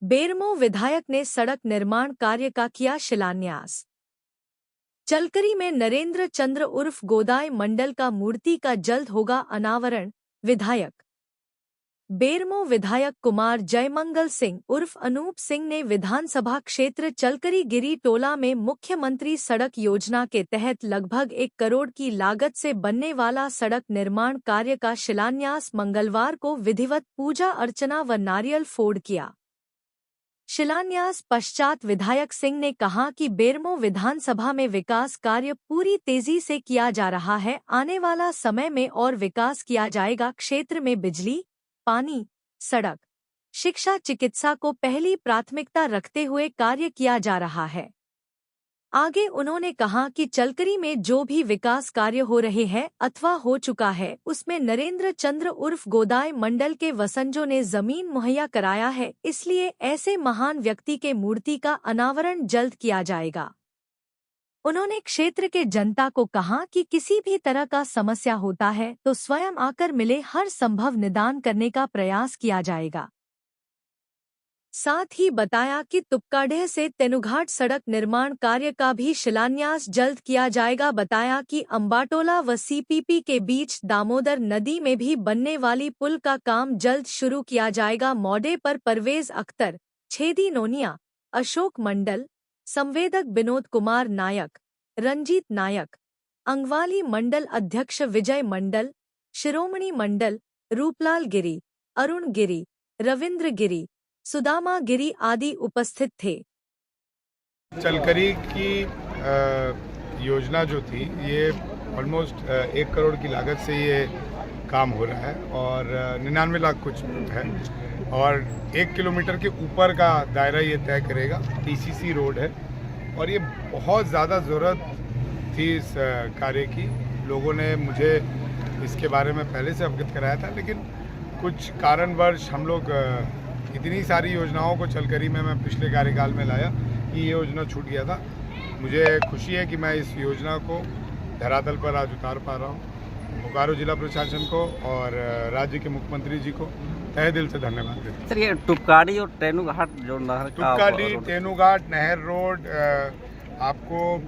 बेरमो विधायक ने सड़क निर्माण कार्य का किया शिलान्यास। चलकरी में नरेंद्र चंद्र उर्फ गोदाई मंडल का मूर्ति का जल्द होगा अनावरण। विधायक बेरमो विधायक कुमार जयमंगल सिंह उर्फ अनूप सिंह ने विधानसभा क्षेत्र चलकरी गिरी टोला में मुख्यमंत्री सड़क योजना के तहत लगभग 1 करोड़ की लागत से बनने वाला सड़क निर्माण कार्य का शिलान्यास मंगलवार को विधिवत पूजा अर्चना व नारियल फोड़ किया। शिलान्यास पश्चात विधायक सिंह ने कहा कि बेरमो विधानसभा में विकास कार्य पूरी तेजी से किया जा रहा है। आने वाला समय में और विकास किया जाएगा। क्षेत्र में बिजली, पानी, सड़क, शिक्षा, चिकित्सा को पहली प्राथमिकता रखते हुए कार्य किया जा रहा है। आगे उन्होंने कहा कि चलकरी में जो भी विकास कार्य हो रहे हैं अथवा हो चुका है उसमें नरेंद्र चंद्र उर्फ गोदाई मंडल के वसंजों ने जमीन मुहैया कराया है, इसलिए ऐसे महान व्यक्ति के मूर्ति का अनावरण जल्द किया जाएगा। उन्होंने क्षेत्र के जनता को कहा कि किसी भी तरह का समस्या होता है तो स्वयं आकर मिले, हर संभव निदान करने का प्रयास किया जाएगा। साथ ही बताया कि तुपकाडेह से तेनुघाट सड़क निर्माण कार्य का भी शिलान्यास जल्द किया जाएगा। बताया कि अंबाटोला व सीपीपी के बीच दामोदर नदी में भी बनने वाली पुल का काम जल्द शुरू किया जाएगा। मौके पर परवेज अख्तर, छेदी नोनिया, अशोक मंडल, संवेदक विनोद कुमार नायक, रंजीत नायक, अंगवाली मंडल अध्यक्ष विजय मंडल, शिरोमणि मंडल, रूपलाल गिरी, अरुण गिरी, रविंद्र गिरी, सुदामा गिरी आदि उपस्थित थे। चलकरी की योजना जो थी ये ऑलमोस्ट 1 करोड़ की लागत से ये काम हो रहा है और 99 लाख कुछ है और 1 किलोमीटर के ऊपर का दायरा ये तय करेगा। टीसीसी रोड है और ये बहुत ज़्यादा ज़रूरत थी इस कार्य की। लोगों ने मुझे इसके बारे में पहले से अवगत कराया था, लेकिन कुछ कारणवश हम लोग इतनी सारी योजनाओं को चलकरी में मैं पिछले कार्यकाल में लाया कि ये योजना छूट गया था। मुझे खुशी है कि मैं इस योजना को धरातल पर आज उतार पा रहा हूँ। बोकारो जिला प्रशासन को और राज्य के मुख्यमंत्री जी को तहे दिल से धन्यवाद देता हूँ। सर, ये टुपकाडी और तेनुघाट जो नहर का टुपकाडी तेनुघाट नहर रोड आपको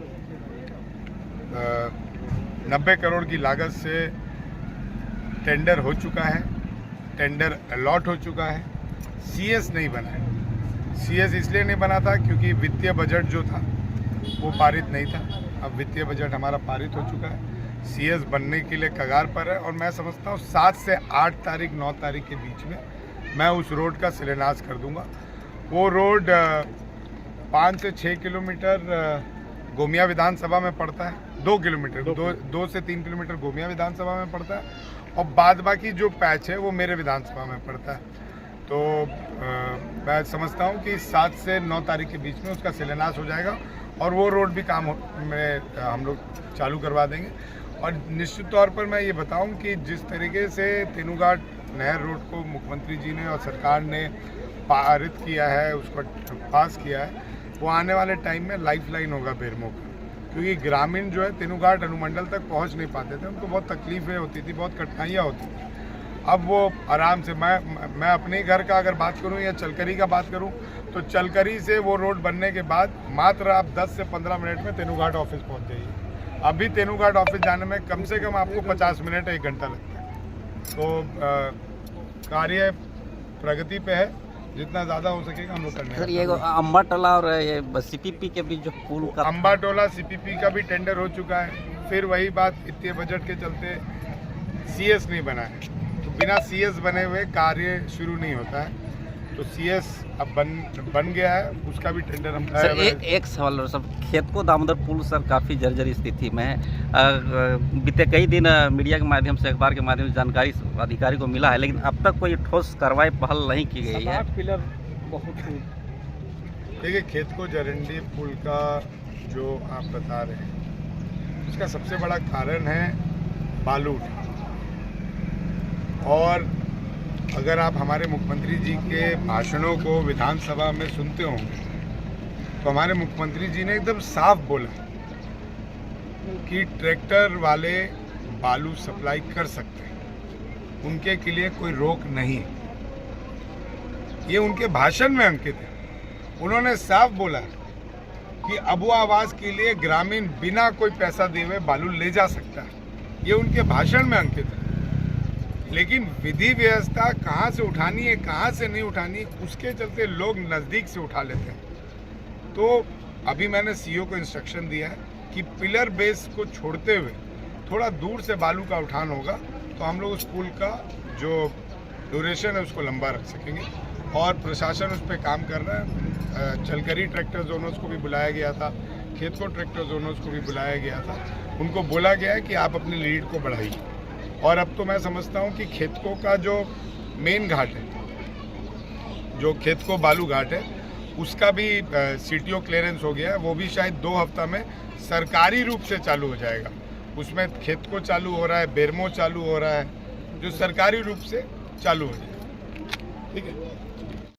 90 करोड़ की लागत से टेंडर हो चुका है, टेंडर अलॉट हो चुका है। सीएस नहीं बना है। सीएस इसलिए नहीं बना था क्योंकि वित्तीय बजट जो था वो पारित नहीं था। अब वित्तीय बजट हमारा पारित हो चुका है, सीएस बनने के लिए कगार पर है और मैं समझता हूँ 7 से 8 तारीख 9 तारीख के बीच में मैं उस रोड का शिलान्यास कर दूंगा। वो रोड 5 से 6 किलोमीटर गोमिया विधानसभा में पड़ता है, 2 किलोमीटर 2 से 3 किलोमीटर गोमिया विधानसभा में पड़ता है और बाद बाकी जो पैच है वो मेरे विधानसभा में पड़ता है। तो मैं समझता हूँ कि 7 से 9 तारीख के बीच में उसका शिलान्यास हो जाएगा और वो रोड भी काम में हम लोग चालू करवा देंगे। और निश्चित तौर पर मैं ये बताऊं कि जिस तरीके से तेनुघाट नहर रोड को मुख्यमंत्री जी ने और सरकार ने पारित किया है, उसको पास किया है, वो आने वाले टाइम में लाइफलाइन होगा बेरमो का। क्योंकि ग्रामीण जो है तेनुघाट अनुमंडल तक पहुँच नहीं पाते थे, उनको बहुत तकलीफें होती थी, बहुत कठिनाइयाँ होती थी। अब वो आराम से मैं अपने घर का अगर बात करूं या चलकरी का बात करूं तो चलकरी से वो रोड बनने के बाद मात्र आप 10 से 15 मिनट में तेनुघाट ऑफिस पहुंच जाइए। अभी तेनुघाट ऑफिस जाने में कम से कम आपको 50 मिनट 1 घंटा लगता है। तो कार्य प्रगति पे है, जितना ज़्यादा हो सकेगा हम लोग करने। सर, ये अंबाटोला और ये सीपीपी के बीच जो पुल का अंबाटोला सीपीपी का भी टेंडर हो चुका है। फिर वही बात, वित्तीय बजट के चलते सीएस नहीं बना है। बिना सीएस बने हुए कार्य शुरू नहीं होता है, तो सीएस अब बन गया है, उसका भी टेंडर हम सर, एक सवाल सर, खेत को दामोदर पुल सर काफ़ी जर्जर स्थिति में है। बीते कई दिन मीडिया के माध्यम से, अखबार के माध्यम से जानकारी अधिकारी को मिला है, लेकिन अब तक कोई ठोस कार्रवाई पहल नहीं की गई है। पिलर बहुत देखिए, खेत को जरंडी पुल का जो आप बता रहे हैं उसका सबसे बड़ा कारण है बालू। और अगर आप हमारे मुख्यमंत्री जी के भाषणों को विधानसभा में सुनते होंगे तो हमारे मुख्यमंत्री जी ने एकदम साफ बोला कि ट्रैक्टर वाले बालू सप्लाई कर सकते हैं, उनके लिए कोई रोक नहीं। ये उनके भाषण में अंकित है। उन्होंने साफ बोला कि अबू आवास के लिए ग्रामीण बिना कोई पैसा दिए हुए बालू ले जा सकता है, ये उनके भाषण में अंकित है। लेकिन विधि व्यवस्था कहाँ से उठानी है, कहाँ से नहीं उठानी, उसके चलते लोग नज़दीक से उठा लेते हैं। तो अभी मैंने सीईओ को इंस्ट्रक्शन दिया है कि पिलर बेस को छोड़ते हुए थोड़ा दूर से बालू का उठान होगा, तो हम लोग उस पुल का जो ड्यूरेशन है उसको लंबा रख सकेंगे। और प्रशासन उस पर काम कर रहा है। चलकरी ट्रैक्टर जोनर्स को भी बुलाया गया था, खेतको ट्रैक्टर जोनर्स को भी बुलाया गया था। उनको बोला गया है कि आप अपनी लीड को बढ़ाइए। और अब तो मैं समझता हूँ कि खेतको का जो मेन घाट है, जो खेतको बालू घाट है, उसका भी सीटीओ क्लियरेंस हो गया है। वो भी शायद 2 हफ्ता में सरकारी रूप से चालू हो जाएगा। उसमें खेतको चालू हो रहा है, बेरमो चालू हो रहा है, जो सरकारी रूप से चालू हो जाएगा। ठीक है।